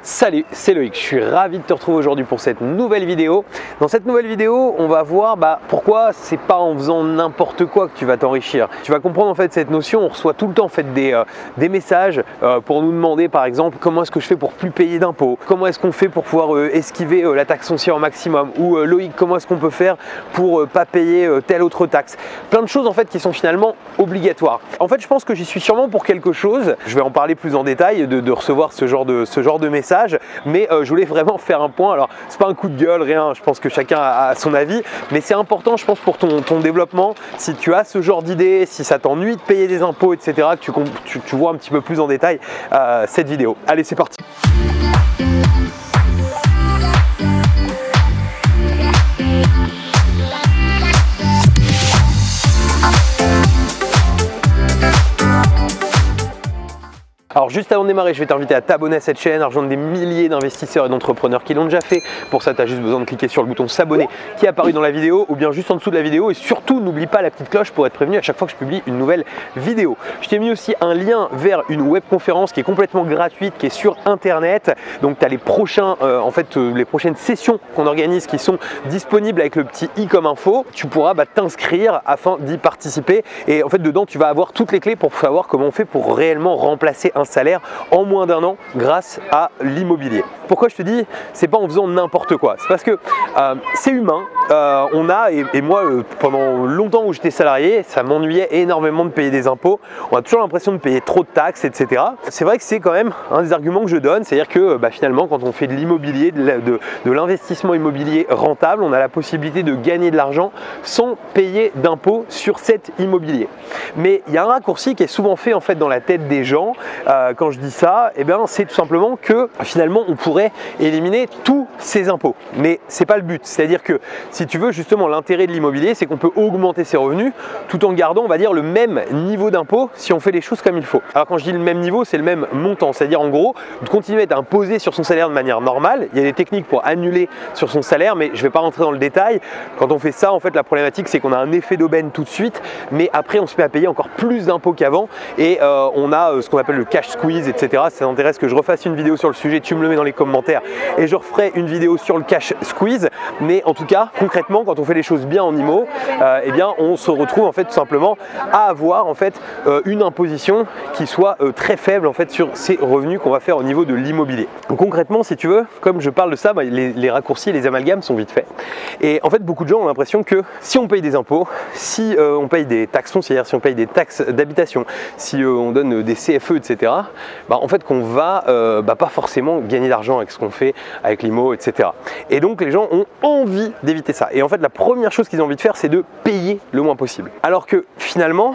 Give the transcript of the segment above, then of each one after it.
Salut, c'est Loïc, je suis ravi de te retrouver aujourd'hui pour cette nouvelle vidéo. Dans cette nouvelle vidéo, on va voir pourquoi c'est pas en faisant n'importe quoi que tu vas t'enrichir. Tu vas comprendre en fait cette notion. On reçoit tout le temps en fait des messages pour nous demander par exemple comment est-ce que je fais pour plus payer d'impôts, comment est-ce qu'on fait pour pouvoir esquiver la taxe foncière au maximum, ou Loïc, comment est-ce qu'on peut faire pour pas payer telle autre taxe. Plein de choses en fait qui sont finalement obligatoires. En fait, je pense que j'y suis sûrement pour quelque chose. Je vais en parler plus en détail de recevoir ce genre de message. Mais je voulais vraiment faire un point. Alors c'est pas un coup de gueule, rien, je pense que chacun a son avis, mais c'est important je pense pour ton développement. Si tu as ce genre d'idée, si ça t'ennuie de payer des impôts, etc., que tu vois un petit peu plus en détail cette vidéo. Allez, c'est parti. Alors juste avant de démarrer, je vais t'inviter à t'abonner à cette chaîne, à rejoindre des milliers d'investisseurs et d'entrepreneurs qui l'ont déjà fait. Pour ça, tu as juste besoin de cliquer sur le bouton s'abonner qui est apparu dans la vidéo ou bien juste en dessous de la vidéo. Et surtout, n'oublie pas la petite cloche pour être prévenu à chaque fois que je publie une nouvelle vidéo. Je t'ai mis aussi un lien vers une webconférence qui est complètement gratuite, qui est sur internet. Donc tu as les prochaines sessions qu'on organise qui sont disponibles avec le petit i comme info. Tu pourras t'inscrire afin d'y participer. Et en fait, dedans, tu vas avoir toutes les clés pour savoir comment on fait pour réellement remplacer un salaire en moins d'un an grâce à l'immobilier. Pourquoi je te dis c'est pas en faisant n'importe quoi? C'est parce que c'est humain. Et moi pendant longtemps où j'étais salarié, ça m'ennuyait énormément de payer des impôts. On a toujours l'impression de payer trop de taxes, etc. C'est vrai que c'est quand même un des arguments que je donne, c'est-à-dire que finalement quand on fait de l'immobilier, de l'investissement immobilier rentable, on a la possibilité de gagner de l'argent sans payer d'impôts sur cet immobilier. Mais il y a un raccourci qui est souvent fait en fait dans la tête des gens. Quand je dis ça, c'est tout simplement que finalement on pourrait éliminer tous ces impôts. Mais c'est pas le but. C'est-à-dire que si tu veux justement l'intérêt de l'immobilier, c'est qu'on peut augmenter ses revenus tout en gardant, on va dire, le même niveau d'impôt si on fait les choses comme il faut. Alors quand je dis le même niveau, c'est le même montant. C'est-à-dire en gros, de continuer à être imposé sur son salaire de manière normale. Il y a des techniques pour annuler sur son salaire, mais je vais pas rentrer dans le détail. Quand on fait ça, en fait, la problématique, c'est qu'on a un effet d'aubaine tout de suite, mais après on se met à payer encore plus d'impôts qu'avant et on a ce qu'on appelle le cash squeeze, etc. Si ça t'intéresse que je refasse une vidéo sur le sujet, tu me le mets dans les commentaires et je referai une vidéo sur le cash squeeze. Mais en tout cas, concrètement, quand on fait les choses bien en IMO, on se retrouve en fait tout simplement à avoir en fait une imposition qui soit très faible en fait sur ces revenus qu'on va faire au niveau de l'immobilier. Concrètement, si tu veux, comme je parle de ça, les raccourcis, les amalgames sont vite faits. Et en fait, beaucoup de gens ont l'impression que si on paye des impôts, si on paye des taxes foncières, si on paye des taxes d'habitation, si on donne des CFE, etc., en fait qu'on va pas forcément gagner d'argent avec ce qu'on fait avec l'IMO, etc. Et donc les gens ont envie d'éviter ça. Et en fait la première chose qu'ils ont envie de faire, c'est de payer le moins possible. Alors que finalement,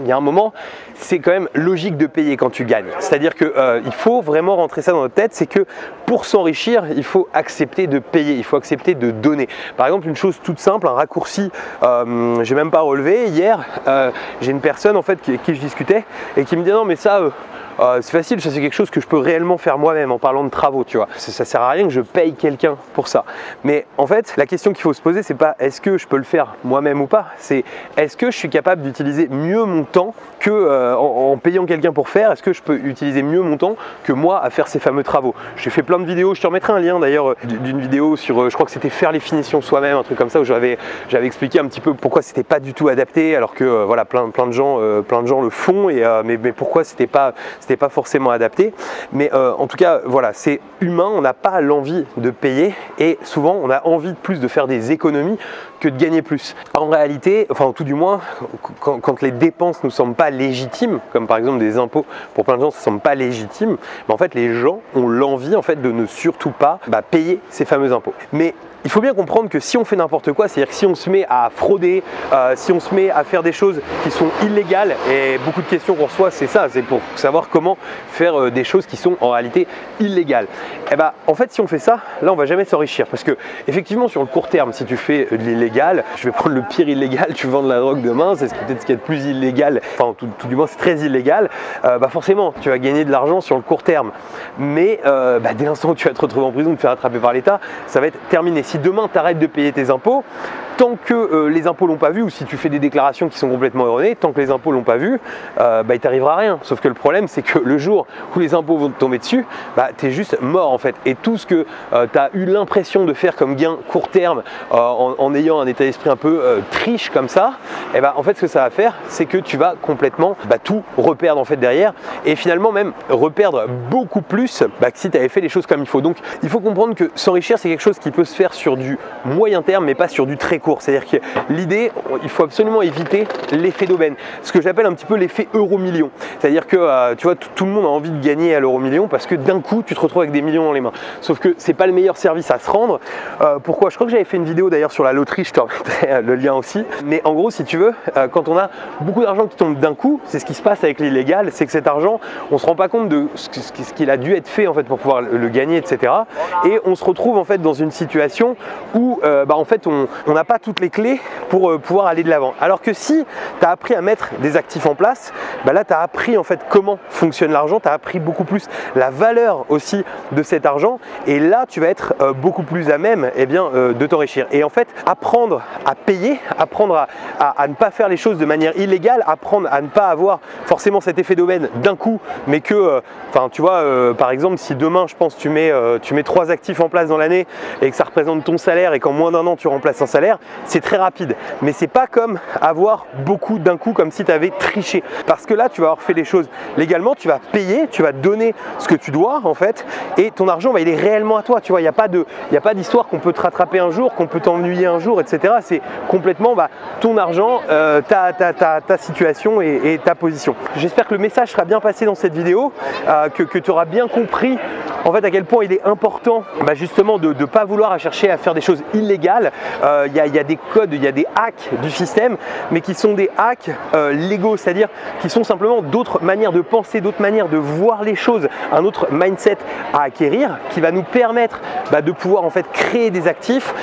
il y a un moment, c'est quand même logique de payer quand tu gagnes. C'est-à-dire que il faut vraiment rentrer ça dans notre tête, c'est que pour s'enrichir, il faut accepter de payer, il faut accepter de donner. Par exemple, une chose toute simple, un raccourci, j'ai même pas relevé. Hier, j'ai une personne en fait avec qui je discutais et qui me dit non mais ça c'est facile, ça c'est quelque chose que je peux réellement faire moi-même en parlant de travaux, tu vois. Ça sert à rien que je paye quelqu'un pour ça. Mais en fait, la question qu'il faut se poser, c'est pas est-ce que je peux le faire moi-même ou pas, c'est est-ce que je suis capable d'utiliser mieux mon temps que en payant quelqu'un pour faire, est-ce que je peux utiliser mieux mon temps que moi à faire ces fameux travaux. J'ai fait plein de vidéos, je te remettrai un lien d'ailleurs d'une vidéo sur, je crois que c'était faire les finitions soi-même, un truc comme ça, où j'avais expliqué un petit peu pourquoi c'était pas du tout adapté, alors que voilà, plein de gens le font, et mais pourquoi c'était pas forcément adapté. Mais en tout cas, voilà, c'est humain, on n'a pas l'envie de payer et souvent on a envie de plus de faire des économies que de gagner plus. En réalité, enfin tout du moins, quand les dépenses ne semblent pas légitimes, comme par exemple des impôts, pour plein de gens ça ne semble pas légitime, en fait les gens ont l'envie en fait de ne surtout pas payer ces fameux impôts. Mais il faut bien comprendre que si on fait n'importe quoi, c'est-à-dire que si on se met à frauder, si on se met à faire des choses qui sont illégales, et beaucoup de questions qu'on reçoit, c'est ça, c'est pour savoir comment faire des choses qui sont en réalité illégales. En fait, si on fait ça, là on va jamais s'enrichir parce que effectivement sur le court terme, si tu fais de l'illégal, je vais prendre le pire illégal, tu vends de la drogue demain, c'est peut-être ce qu'il y a de plus illégal, enfin tout du moins c'est très illégal, forcément tu vas gagner de l'argent sur le court terme, mais dès l'instant où tu vas te retrouver en prison, te faire attraper par l'État, ça va être terminé. Si demain tu arrêtes de payer tes impôts, tant que les impôts l'ont pas vu, ou si tu fais des déclarations qui sont complètement erronées, tant que les impôts l'ont pas vu, il t'arrivera rien. Sauf que le problème, c'est que le jour où les impôts vont te tomber dessus, tu es juste mort en fait. Et tout ce que tu as eu l'impression de faire comme gain court terme en ayant un état d'esprit un peu triche comme ça, en fait ce que ça va faire, c'est que tu vas complètement tout reperdre en fait derrière, et finalement même reperdre beaucoup plus que si tu avais fait les choses comme il faut. Donc il faut comprendre que s'enrichir, c'est quelque chose qui peut se faire sur du moyen terme, mais pas sur du très court. C'est-à-dire que l'idée, il faut absolument éviter l'effet d'aubaine, ce que j'appelle un petit peu l'effet euro-million. C'est-à-dire que tu vois, tout le monde a envie de gagner à l'euro-million parce que d'un coup tu te retrouves avec des millions dans les mains. Sauf que c'est pas le meilleur service à se rendre. Pourquoi? Je crois que j'avais fait une vidéo d'ailleurs sur la loterie, je te remettrai le lien aussi. Mais en gros, si tu veux, quand on a beaucoup d'argent qui tombe d'un coup, c'est ce qui se passe avec l'illégal, c'est que cet argent, on se rend pas compte de ce qu'il a dû être fait en fait pour pouvoir le gagner, etc. Et on se retrouve en fait dans une situation où en fait on n'a pas toutes les clés pour pouvoir aller de l'avant. Alors que si tu as appris à mettre des actifs en place, là tu as appris en fait comment fonctionne l'argent, tu as appris beaucoup plus la valeur aussi de cet argent, et là tu vas être beaucoup plus à même de t'enrichir. Et en fait, apprendre à payer, apprendre à ne pas faire les choses de manière illégale, apprendre à ne pas avoir forcément cet effet d'aubaine d'un coup, mais que tu vois, par exemple, si demain je pense tu mets 3 actifs en place dans l'année et que ça représente ton salaire et qu'en moins d'un an tu remplaces un salaire, c'est très rapide. Mais c'est pas comme avoir beaucoup d'un coup, comme si tu avais triché, parce que là tu vas avoir fait les choses légalement, tu vas payer, tu vas donner ce que tu dois en fait, et ton argent il est réellement à toi. Tu vois, il n'y a pas d'histoire qu'on peut te rattraper un jour, qu'on peut t'ennuyer un jour, etc. C'est complètement ton argent, ta situation et ta position. J'espère que le message sera bien passé dans cette vidéo, que tu auras bien compris en fait à quel point il est important justement de ne pas vouloir chercher à faire des choses illégales. Il y a des codes, il y a des hacks du système, mais qui sont des hacks légaux, c'est-à-dire qui sont simplement d'autres manières de penser, d'autres manières de voir les choses, un autre mindset à acquérir qui va nous permettre de pouvoir en fait créer des actifs,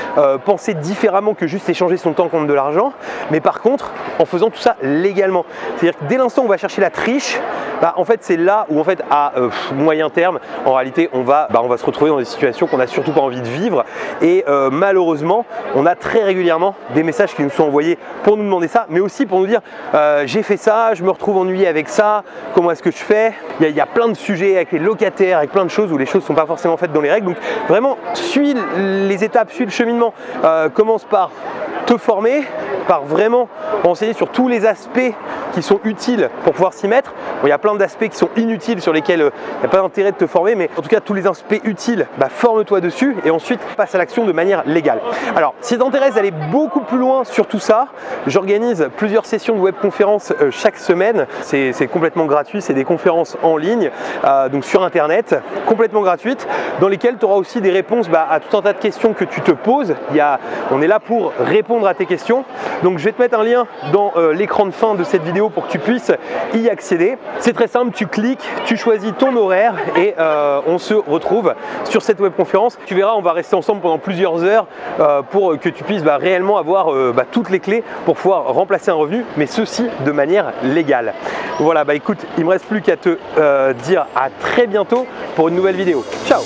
penser différemment que juste échanger son temps contre de l'argent, mais par contre en faisant tout ça légalement. C'est-à-dire que dès l'instant où on va chercher la triche, en fait c'est là où en fait à moyen terme en réalité on va se retrouver dans des situations qu'on n'a surtout pas envie de vivre, et malheureusement on a très régulièrement des messages qui nous sont envoyés pour nous demander ça, mais aussi pour nous dire j'ai fait ça, je me retrouve ennuyé avec ça, comment est-ce que je fais? Il y a plein de sujets avec les locataires, avec plein de choses où les choses ne sont pas forcément faites dans les règles. Donc vraiment suis les étapes, suis le cheminement, commence par te former, par vraiment renseigner sur tous les aspects qui sont utiles pour pouvoir s'y mettre. Bon, il y a plein d'aspects qui sont inutiles sur lesquels il n'y a pas d'intérêt de te former, mais en tout cas tous les aspects utiles, forme-toi dessus et ensuite passe à l'action de manière légale. Alors si ça t'intéresse d'aller beaucoup plus loin sur tout ça, j'organise plusieurs sessions de webconférences chaque semaine. C'est complètement gratuit, c'est des conférences en ligne, donc sur internet, complètement gratuites, dans lesquelles tu auras aussi des réponses à tout un tas de questions que tu te poses. On est là pour répondre à tes questions. Donc je vais te mettre un lien dans l'écran de fin de cette vidéo pour que tu puisses y accéder. C'est très simple, tu cliques, tu choisis ton horaire et on se retrouve sur cette webconférence. Tu verras, on va rester ensemble pendant plusieurs heures pour que tu puisses réellement avoir toutes les clés pour pouvoir remplacer un revenu, mais ceci de manière légale. Voilà, écoute, il ne me reste plus qu'à te dire à très bientôt pour une nouvelle vidéo. Ciao!